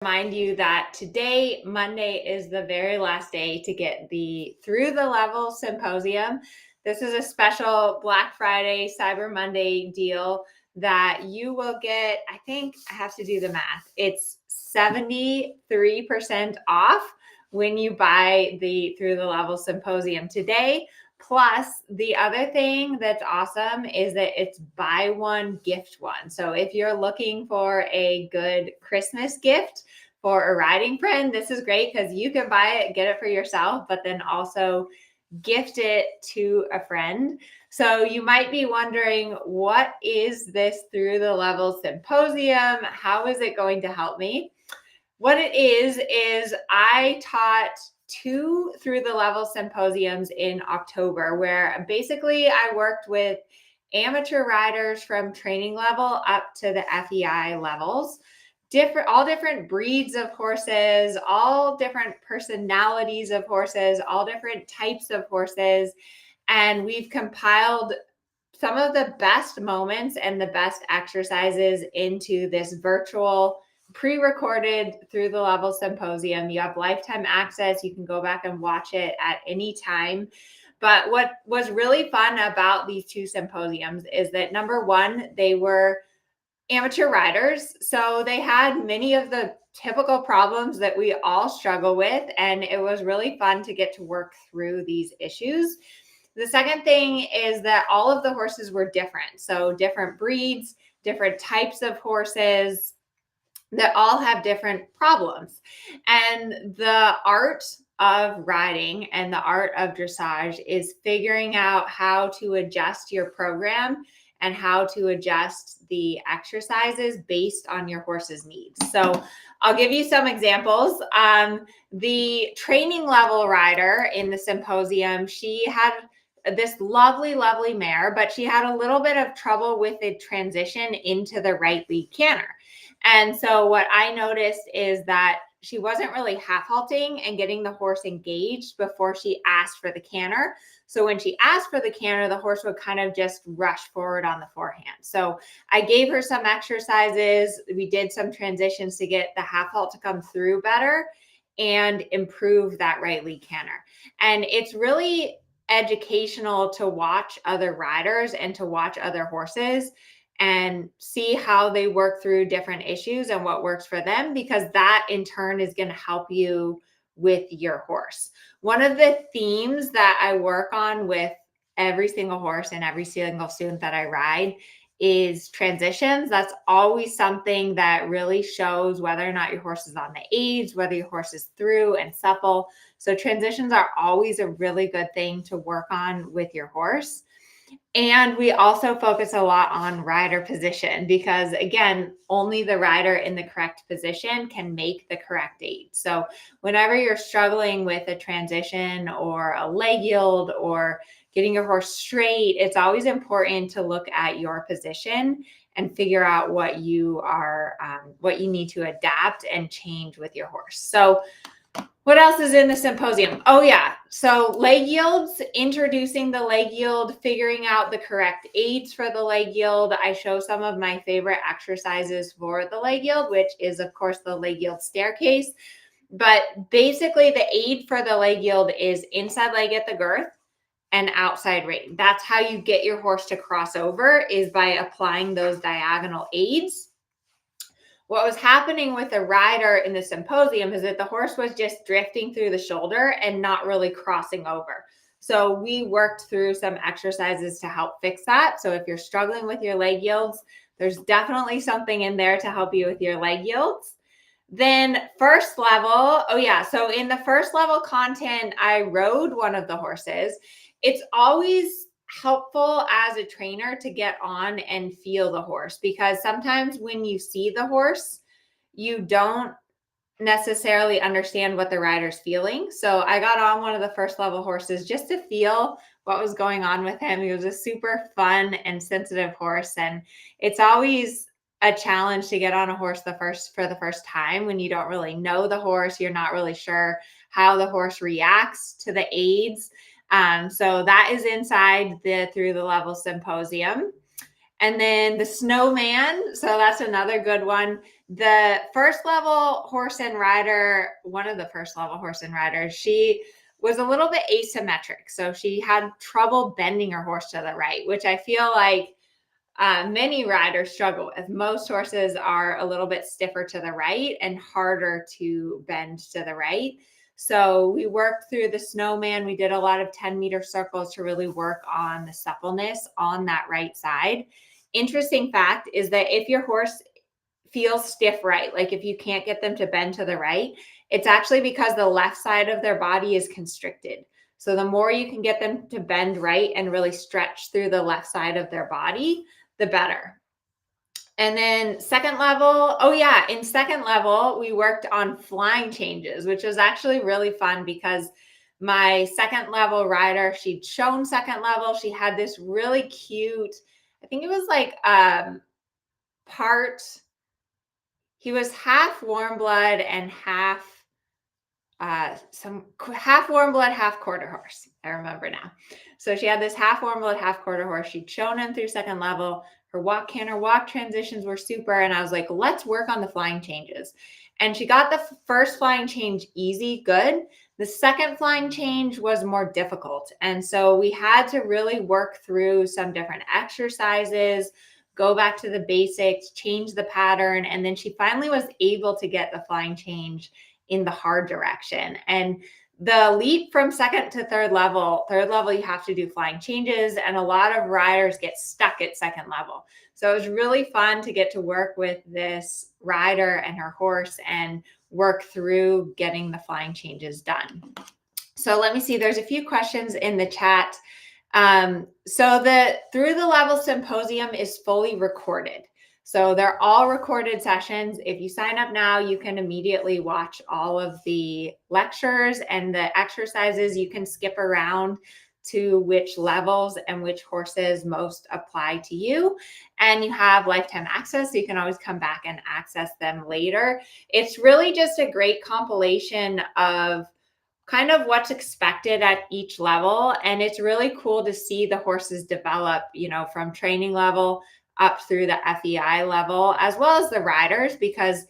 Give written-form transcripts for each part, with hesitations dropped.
Remind you that today, Monday, is the very last day to get the Through the Level Symposium. This is a special Black Friday, Cyber Monday deal that you will get. I think I have to do the math. It's 73% off when you buy the Through the Level Symposium today. Plus, the other thing that's awesome is that it's buy one, gift one. So if you're looking for a good Christmas gift for a riding friend, this is great because you can buy it, get it for yourself, but then also gift it to a friend. So you might be wondering, what is this Through the Level Symposium? How is it going to help me? What it is I taught 2 Through the Level Symposiums in October, where basically I worked with amateur riders from training level up to the FEI levels, all different breeds of horses, all different personalities of horses, all different types of horses. And we've compiled some of the best moments and the best exercises into this virtual pre-recorded Through the Level Symposium. You have lifetime access. You can go back and watch it at any time. But what was really fun about these 2 symposiums is that, number one, they were amateur riders. So they had many of the typical problems that we all struggle with. And it was really fun to get to work through these issues. The second thing is that all of the horses were different. So different breeds, different types of horses that all have different problems. And the art of riding and the art of dressage is figuring out how to adjust your program and how to adjust the exercises based on your horse's needs. So I'll give you some examples. The training level rider in the symposium, she had this lovely, lovely mare, but she had a little bit of trouble with the transition into the right lead canter. And so what I noticed is that she wasn't really half halting and getting the horse engaged before she asked for the canter. So when she asked for the canter, the horse would kind of just rush forward on the forehand. So I gave her some exercises. We did some transitions to get the half halt to come through better and improve that right lead canter. And it's really educational to watch other riders and to watch other horses and see how they work through different issues and what works for them, because that in turn is going to help you with your horse. One of the themes that I work on with every single horse and every single student that I ride is transitions. That's always something that really shows whether or not your horse is on the aids, whether your horse is through and supple. So transitions are always a really good thing to work on with your horse. And we also focus a lot on rider position because, again, only the rider in the correct position can make the correct aid. So whenever you're struggling with a transition or a leg yield or getting your horse straight, it's always important to look at your position and figure out what you need to adapt and change with your horse. So what else is in the symposium? Oh yeah. So leg yields, introducing the leg yield, figuring out the correct aids for the leg yield. I show some of my favorite exercises for the leg yield, which is of course the leg yield staircase. But basically the aid for the leg yield is inside leg at the girth and outside rein. That's how you get your horse to cross over, is by applying those diagonal aids. What was happening with the rider in the symposium is that the horse was just drifting through the shoulder and not really crossing over. So we worked through some exercises to help fix that. So if you're struggling with your leg yields, there's definitely something in there to help you with your leg yields. Then first level, so in the first level content, I rode one of the horses. It's always helpful as a trainer to get on and feel the horse, because sometimes when you see the horse, you don't necessarily understand what the rider's feeling. So I got on one of the first level horses just to feel what was going on with him. He was a super fun and sensitive horse. And it's always a challenge to get on a horse for the first time when you don't really know the horse. You're not really sure how the horse reacts to the aids. So that is inside the Through the Level Symposium. And then the snowman. So that's another good one. The first level horse and rider, one of the first level horse and riders, she was a little bit asymmetric. So she had trouble bending her horse to the right, which I feel like many riders struggle with. Most horses are a little bit stiffer to the right and harder to bend to the right. So we worked through the snowman. We did a lot of 10-meter circles to really work on the suppleness on that right side. Interesting fact is that if your horse feels stiff right, like if you can't get them to bend to the right, it's actually because the left side of their body is constricted. So the more you can get them to bend right and really stretch through the left side of their body, the better. And then second level, oh yeah, in second level, we worked on flying changes, which was actually really fun because my second level rider, she'd shown second level. She had this really cute, I think it was like part, he was half warm blood and half half warm blood, half quarter horse. I remember now. So she had this half warm blood, half quarter horse. She'd shown him through second level. Her walk, canter, walk transitions were super. And I was like, let's work on the flying changes. And she got the first flying change easy, good. The second flying change was more difficult. And so we had to really work through some different exercises, go back to the basics, change the pattern. And then she finally was able to get the flying change in the hard direction. And the leap from second to third level, you have to do flying changes. And a lot of riders get stuck at second level. So it was really fun to get to work with this rider and her horse and work through getting the flying changes done. So let me see, there's a few questions in the chat. So the Through the Level Symposium is fully recorded. So they're all recorded sessions. If you sign up now, you can immediately watch all of the lectures and the exercises. You can skip around to which levels and which horses most apply to you. And you have lifetime access, so you can always come back and access them later. It's really just a great compilation of kind of what's expected at each level. And it's really cool to see the horses develop, from training level up through the FEI level, as well as the riders, because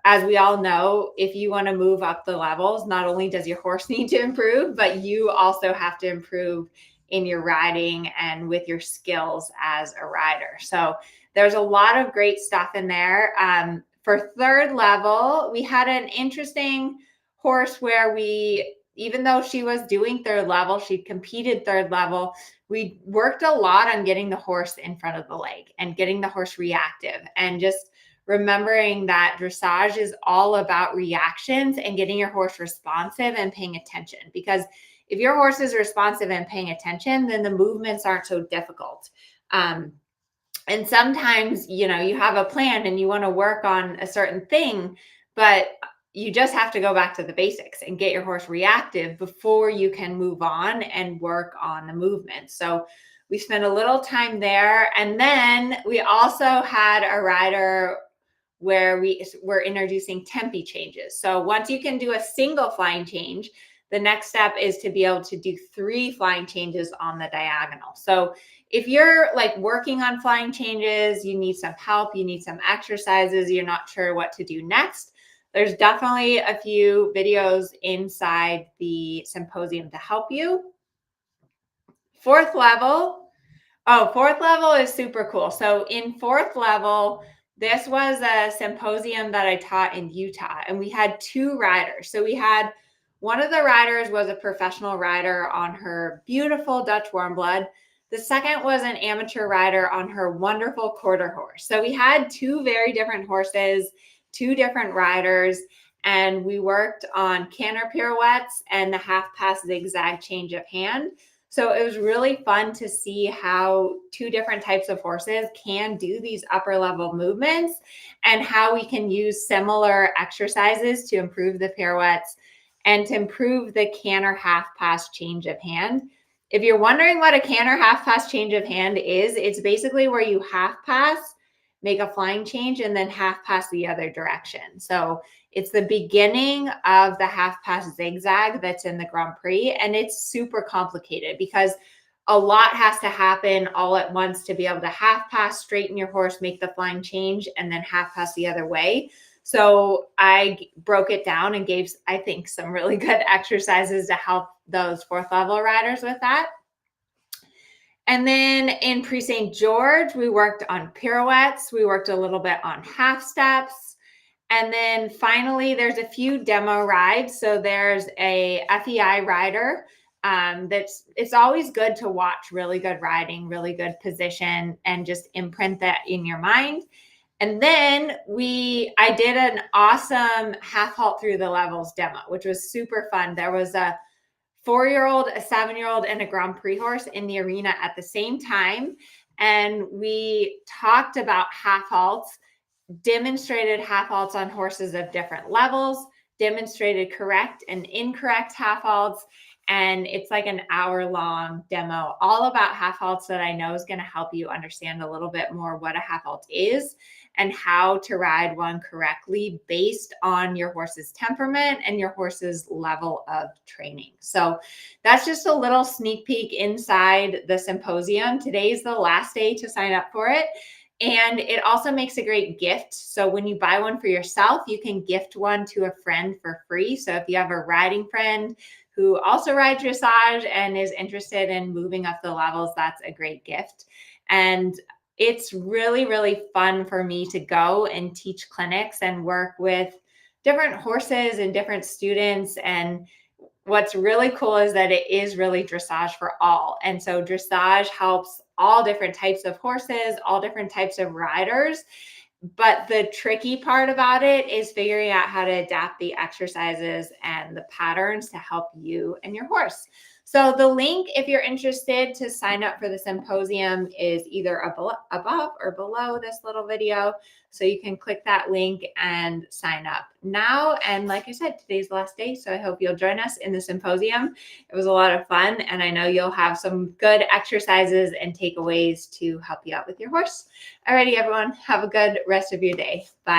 as we all know, if you want to move up the levels, not only does your horse need to improve, but you also have to improve in your riding and with your skills as a rider. So there's a lot of great stuff in there. For third level, we had an interesting horse where even though she was doing third level, she competed third level, we worked a lot on getting the horse in front of the leg and getting the horse reactive, and just remembering that dressage is all about reactions and getting your horse responsive and paying attention. Because if your horse is responsive and paying attention, then the movements aren't so difficult. And sometimes, you have a plan and you want to work on a certain thing, but you just have to go back to the basics and get your horse reactive before you can move on and work on the movement. So we spent a little time there. And then we also had a rider where we were introducing tempi changes. So once you can do a single flying change, the next step is to be able to do 3 flying changes on the diagonal. So if you're like working on flying changes, you need some help, you need some exercises, you're not sure what to do next, there's definitely a few videos inside the symposium to help you. Fourth level is super cool. So in fourth level, this was a symposium that I taught in Utah, and we had 2 riders. So we had one of the riders was a professional rider on her beautiful Dutch warm blood. The second was an amateur rider on her wonderful quarter horse. So we had 2 very different horses, 2 different riders, and we worked on canter pirouettes and the half pass zigzag change of hand. So it was really fun to see how 2 different types of horses can do these upper level movements and how we can use similar exercises to improve the pirouettes and to improve the canter half pass change of hand. If you're wondering what a canter half pass change of hand is, it's basically where you half pass, make a flying change, and then half pass the other direction. So it's the beginning of the half pass zigzag that's in the Grand Prix, and it's super complicated because a lot has to happen all at once to be able to half pass, straighten your horse, make the flying change, and then half pass the other way. So I broke it down and gave, I think, some really good exercises to help those fourth level riders with that. And then in Pre St. George, we worked on pirouettes. We worked a little bit on half steps. And then finally, there's a few demo rides. So there's a FEI rider it's always good to watch really good riding, really good position, and just imprint that in your mind. And then I did an awesome half halt through the levels demo, which was super fun. There was a 4-year-old, a 7-year-old, and a Grand Prix horse in the arena at the same time. And we talked about half halts, demonstrated half halts on horses of different levels, demonstrated correct and incorrect half halts. And it's like an hour-long demo all about half halts that I know is going to help you understand a little bit more what a half halt is and how to ride one correctly based on your horse's temperament and your horse's level of training. So that's just a little sneak peek inside the symposium. Today's the last day to sign up for it. And it also makes a great gift. So when you buy one for yourself, you can gift one to a friend for free. So if you have a riding friend who also rides dressage and is interested in moving up the levels, that's a great gift. And it's really, really fun for me to go and teach clinics and work with different horses and different students. And what's really cool is that it is really dressage for all. And so dressage helps all different types of horses, all different types of riders. But the tricky part about it is figuring out how to adapt the exercises and the patterns to help you and your horse. So the link, if you're interested to sign up for the symposium, is either above or below this little video. So you can click that link and sign up now. And like I said, today's the last day. So I hope you'll join us in the symposium. It was a lot of fun. And I know you'll have some good exercises and takeaways to help you out with your horse. Alrighty, everyone. Have a good rest of your day. Bye.